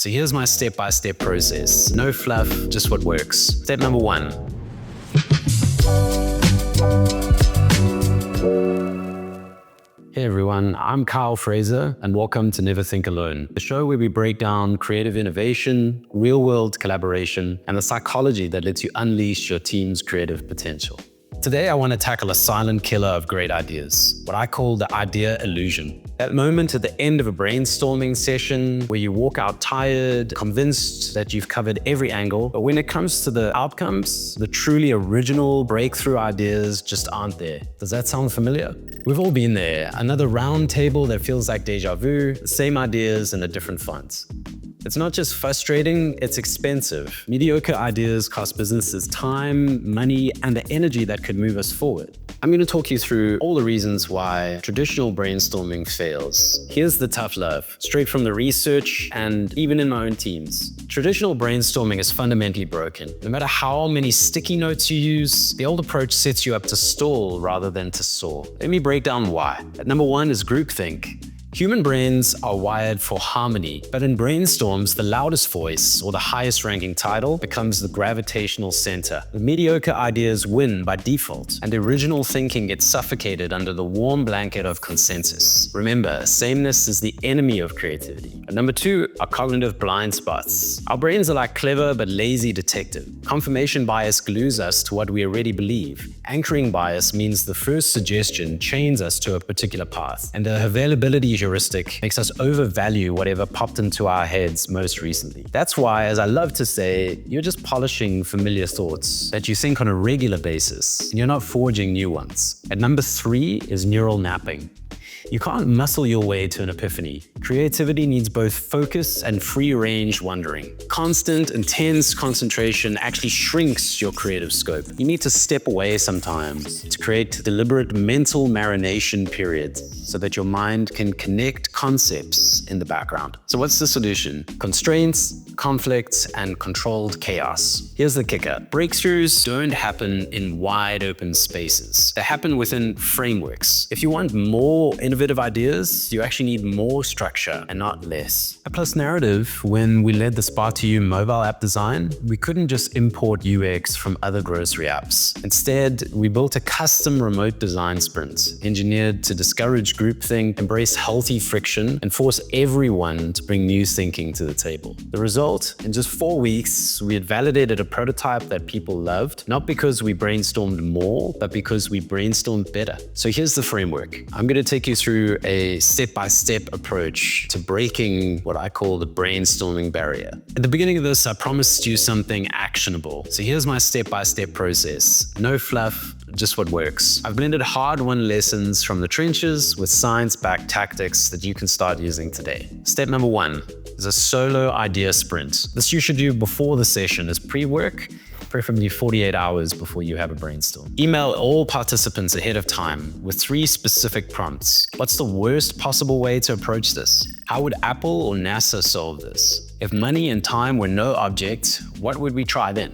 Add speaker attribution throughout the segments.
Speaker 1: So here's my step-by-step process. No fluff, just what works. Step number 1. Hey everyone, I'm Kyle Fraser and welcome to Never Think Alone, the show where we break down creative innovation, real-world collaboration, and the psychology that lets you unleash your team's creative potential. Today, I want to tackle a silent killer of great ideas, what I call the idea illusion. That moment at the end of a brainstorming session where you walk out tired, convinced that you've covered every angle, but when it comes to the outcomes, the truly original breakthrough ideas just aren't there. Does that sound familiar? We've all been there. Another round table that feels like deja vu, the same ideas in a different font. It's not just frustrating, it's expensive. Mediocre ideas cost businesses time, money, and the energy that could move us forward. I'm going to talk you through all the reasons why traditional brainstorming fails. Here's the tough love, straight from the research and even in my own teams. Traditional brainstorming is fundamentally broken. No matter how many sticky notes you use, the old approach sets you up to stall rather than to soar. Let me break down why. Number 1 is groupthink. Human brains are wired for harmony, but in brainstorms, the loudest voice or the highest ranking title becomes the gravitational center. The mediocre ideas win by default, and original thinking gets suffocated under the warm blanket of consensus. Remember, sameness is the enemy of creativity. Number 2 are cognitive blind spots. Our brains are like clever but lazy detective. Confirmation bias glues us to what we already believe. Anchoring bias means the first suggestion chains us to a particular path, and the availability heuristic makes us overvalue whatever popped into our heads most recently. That's why, as I love to say, you're just polishing familiar thoughts that you think on a regular basis, and you're not forging new ones. And number 3 is neural napping. You can't muscle your way to an epiphany. Creativity needs both focus and free-range wondering. Constant, intense concentration actually shrinks your creative scope. You need to step away sometimes to create deliberate mental marination periods so that your mind can connect concepts in the background. So what's the solution? Constraints, conflicts, and controlled chaos. Here's the kicker. Breakthroughs don't happen in wide open spaces. They happen within frameworks. If you want more innovative ideas, you actually need more structure and not less. At PlusNarrative, when we led the Spark2You mobile app design, we couldn't just import UX from other grocery apps. Instead, we built a custom remote design sprint, engineered to discourage groupthink, embrace healthy friction, and force everyone to bring new thinking to the table. The result, in just 4 weeks, we had validated a prototype that people loved, not because we brainstormed more, but because we brainstormed better. So here's the framework. I'm going to take you through a step-by-step approach to breaking what I call the brainstorming barrier. At the beginning of this, I promised you something actionable. So here's my step-by-step process. No fluff, just what works. I've blended hard-won lessons from the trenches with science-backed tactics that you can start using today. Step number 1 is a solo idea sprint. This you should do before the session as pre-work, preferably 48 hours before you have a brainstorm. Email all participants ahead of time with 3 specific prompts. What's the worst possible way to approach this? How would Apple or NASA solve this? If money and time were no object, what would we try then?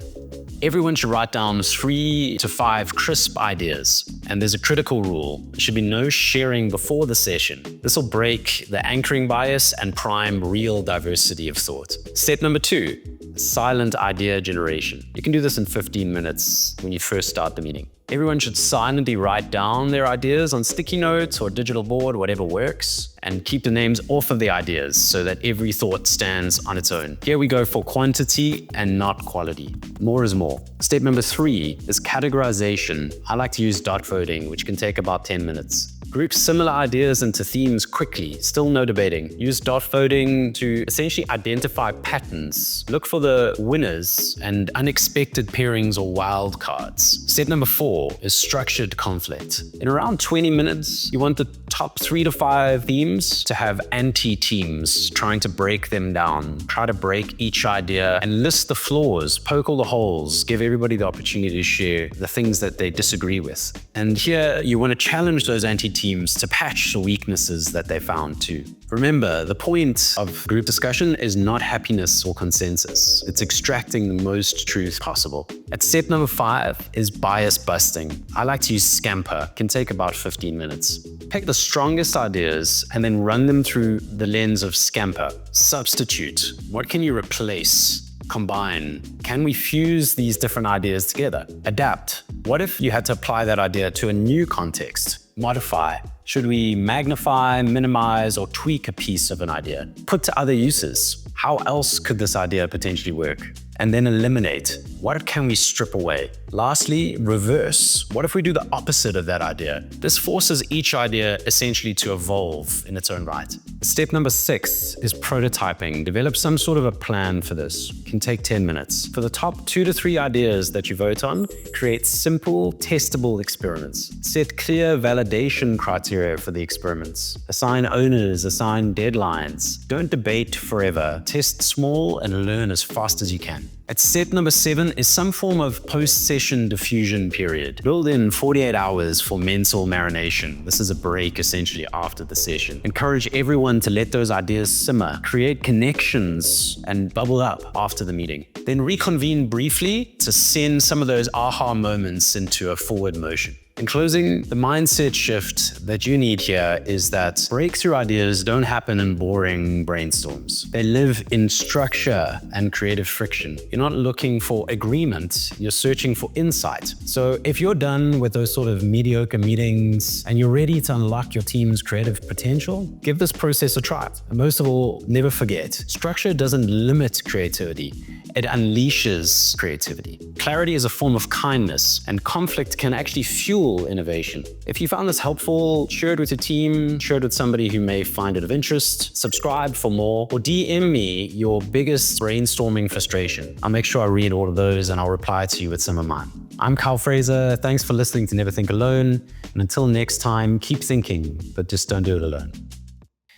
Speaker 1: Everyone should write down 3 to 5 crisp ideas. And there's a critical rule. There should be no sharing before the session. This will break the anchoring bias and prime real diversity of thought. Step number 2, silent idea generation. You can do this in 15 minutes when you first start the meeting. Everyone should silently write down their ideas on sticky notes or digital board, whatever works, and keep the names off of the ideas so that every thought stands on its own. Here we go for quantity and not quality. More is more. Step number 3 is categorization. I like to use dot voting, which can take about 10 minutes. Group similar ideas into themes quickly, still no debating. Use dot voting to essentially identify patterns. Look for the winners and unexpected pairings or wild cards. Step number 4 is structured conflict. In around 20 minutes, you want the top 3 to 5 themes to have anti-teams trying to break them down. Try to break each idea and list the flaws, poke all the holes, give everybody the opportunity to share the things that they disagree with. And here you want to challenge those anti-teams to patch the weaknesses that they found too. Remember, the point of group discussion is not happiness or consensus. It's extracting the most truth possible. At step number 5 is bias busting. I like to use Scamper. It can take about 15 minutes. Pick the strongest ideas and then run them through the lens of Scamper. Substitute. What can you replace? Combine. Can we fuse these different ideas together? Adapt. What if you had to apply that idea to a new context? Modify. Should we magnify, minimize, or tweak a piece of an idea? Put to other uses. How else could this idea potentially work? And then eliminate. What can we strip away? Lastly, reverse. What if we do the opposite of that idea? This forces each idea essentially to evolve in its own right. Step number 6 is prototyping. Develop some sort of a plan for this. It can take 10 minutes. For the top 2 to 3 ideas that you vote on, create simple, testable experiments. Set clear validation criteria for the experiments. Assign owners, assign deadlines. Don't debate forever. Test small and learn as fast as you can. At step number 7 is some form of post-session diffusion period. Build in 48 hours for mental marination. This is a break essentially after the session. Encourage everyone to let those ideas simmer. Create connections and bubble up after the meeting. Then reconvene briefly to send some of those aha moments into a forward motion. In closing, the mindset shift that you need here is that breakthrough ideas don't happen in boring brainstorms. They live in structure and creative friction. You're not looking for agreement, you're searching for insight. So if you're done with those sort of mediocre meetings and you're ready to unlock your team's creative potential, give this process a try. And most of all, never forget, structure doesn't limit creativity. It unleashes creativity. Clarity is a form of kindness, and conflict can actually fuel innovation. If you found this helpful, share it with your team, share it with somebody who may find it of interest, subscribe for more, or DM me your biggest brainstorming frustration. I'll make sure I read all of those and I'll reply to you with some of mine. I'm Kyle Fraser. Thanks for listening to Never Think Alone. And until next time, keep thinking, but just don't do it alone.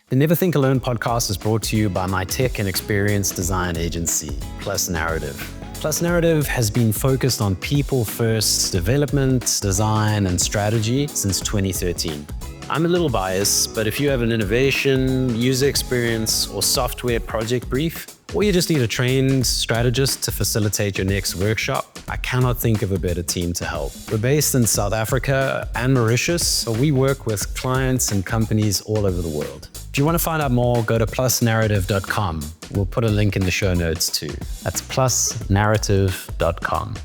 Speaker 1: The Never Think Alone podcast is brought to you by my tech and experience design agency, PlusNarrative. PlusNarrative has been focused on people-first development, design, and strategy since 2013. I'm a little biased, but if you have an innovation, user experience, or software project brief, or you just need a trained strategist to facilitate your next workshop, I cannot think of a better team to help. We're based in South Africa and Mauritius, but we work with clients and companies all over the world. If you want to find out more, go to plusnarrative.com. We'll put a link in the show notes too. That's plusnarrative.com.